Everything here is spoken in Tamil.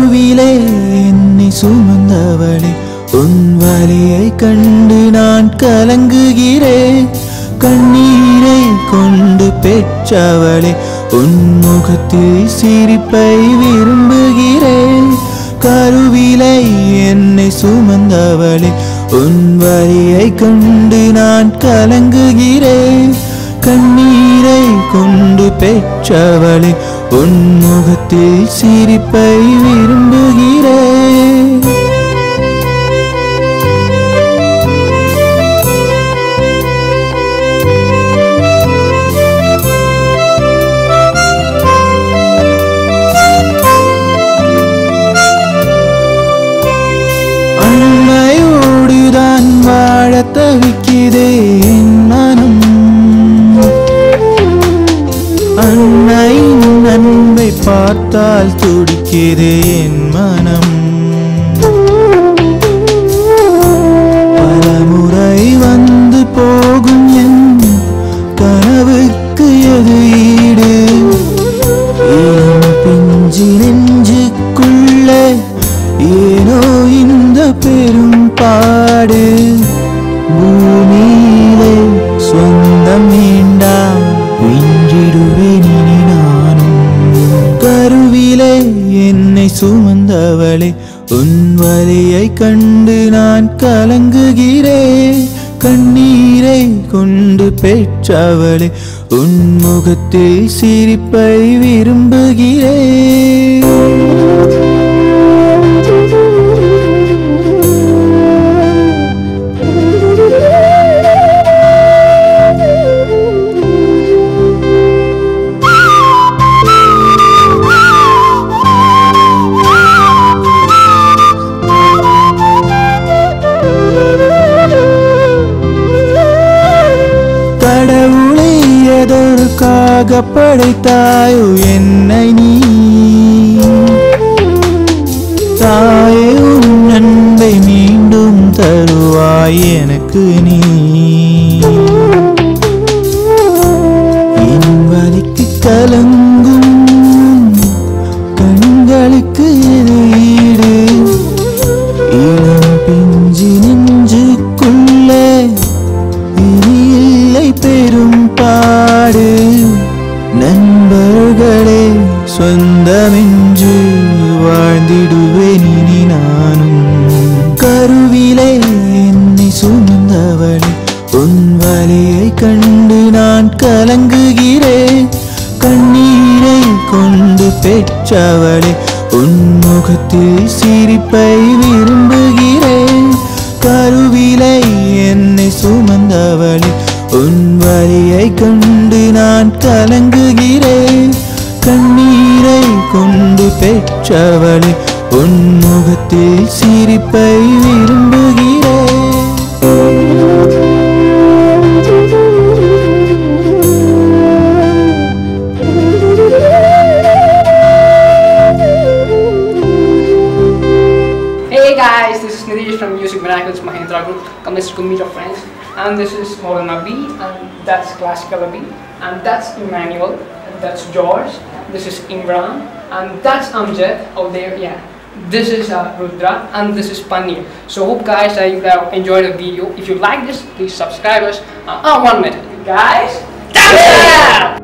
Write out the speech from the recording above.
கருவிலே என்னை சுமந்தவளே உன் வலியை கண்டு நான் கலங்குகிறேன் கண்ணீரை கொண்டு பெற்றவளே உன் முகத்தில் சிரிப்பை விரும்புகிறேன் கருவிலே என்னை சுமந்தவளே உன் வலியை கண்டு நான் கலங்குகிறேன் கண்ணீரை கொண்டு பெற்றவளே உன் முகத்தில் சிரிப்பை விரும்புகிறேன் அன்னையோடுதான் வாழத் தவிக்குதே என் மனம் அன்னையின் அன்பை பார்த்தால் துடிக்குதே என் மனம் பலமுறை வந்து போகும் என் கனவுக்கு எது ஈடு என் பிஞ்சு நெஞ்சுக்குள்ளே ஏனோ இந்த பெரும் பாடு பூமியிலே சொந்தம் வேண்டாம் வென்றிடுவேன் இனி நானும் கருவிலே என்னை சுமந்தவளே உன் வலியை கண்டு நான் கலங்குகிறேன் கண்ணீரை கொண்டு பெற்றவளே உன் முகத்தில் சிரிப்பை விரும்புகிறேன் கடவுளை எதற்காக படைத்தாயோ என்னை நீ தாயே உன் அன்பை மீண்டும் தருவாய் எனக்கு நீ என் வலிக்கு கலங்கும் கண்களுக்கு எது ஈடு இளம் பிஞ்சு நெஞ்சுக்குள்ளே பெரும் பாடு நண்பர்களே சொந்தமென்று வாழ்ந்திடுவேன் இனி நானும் கருவிலே என்னை சுமந்தவளே உன் வலியை கண்டு நான் கலங்குகிறேன் கண்ணீரை கொண்டு பெற்றவளே உன் முகத்தில் சிரிப்பை விரும்புகிறேன் கருவிலே என்னை சுமந்தவளே உன் வலியை கண்டு நான் கலங்குகிறேன் கண்ணீரை கொண்டு பெற்றவளே உன் முகத்தில் சிரிப்பை விரும்புகிறேன் Hey guys, this is Nidhi from Music Miracles Mahindra Group. Come let's go meet your friends. And this is Maulana B, and that's Classical B, and that's Emmanuel, and that's George, this is Imran, and that's Amjad out there, yeah. This is Rudra, and this is Panir. So hope guys that you have enjoyed the video. If you like this, please subscribe us. 1 minute. Guys, thumbs up!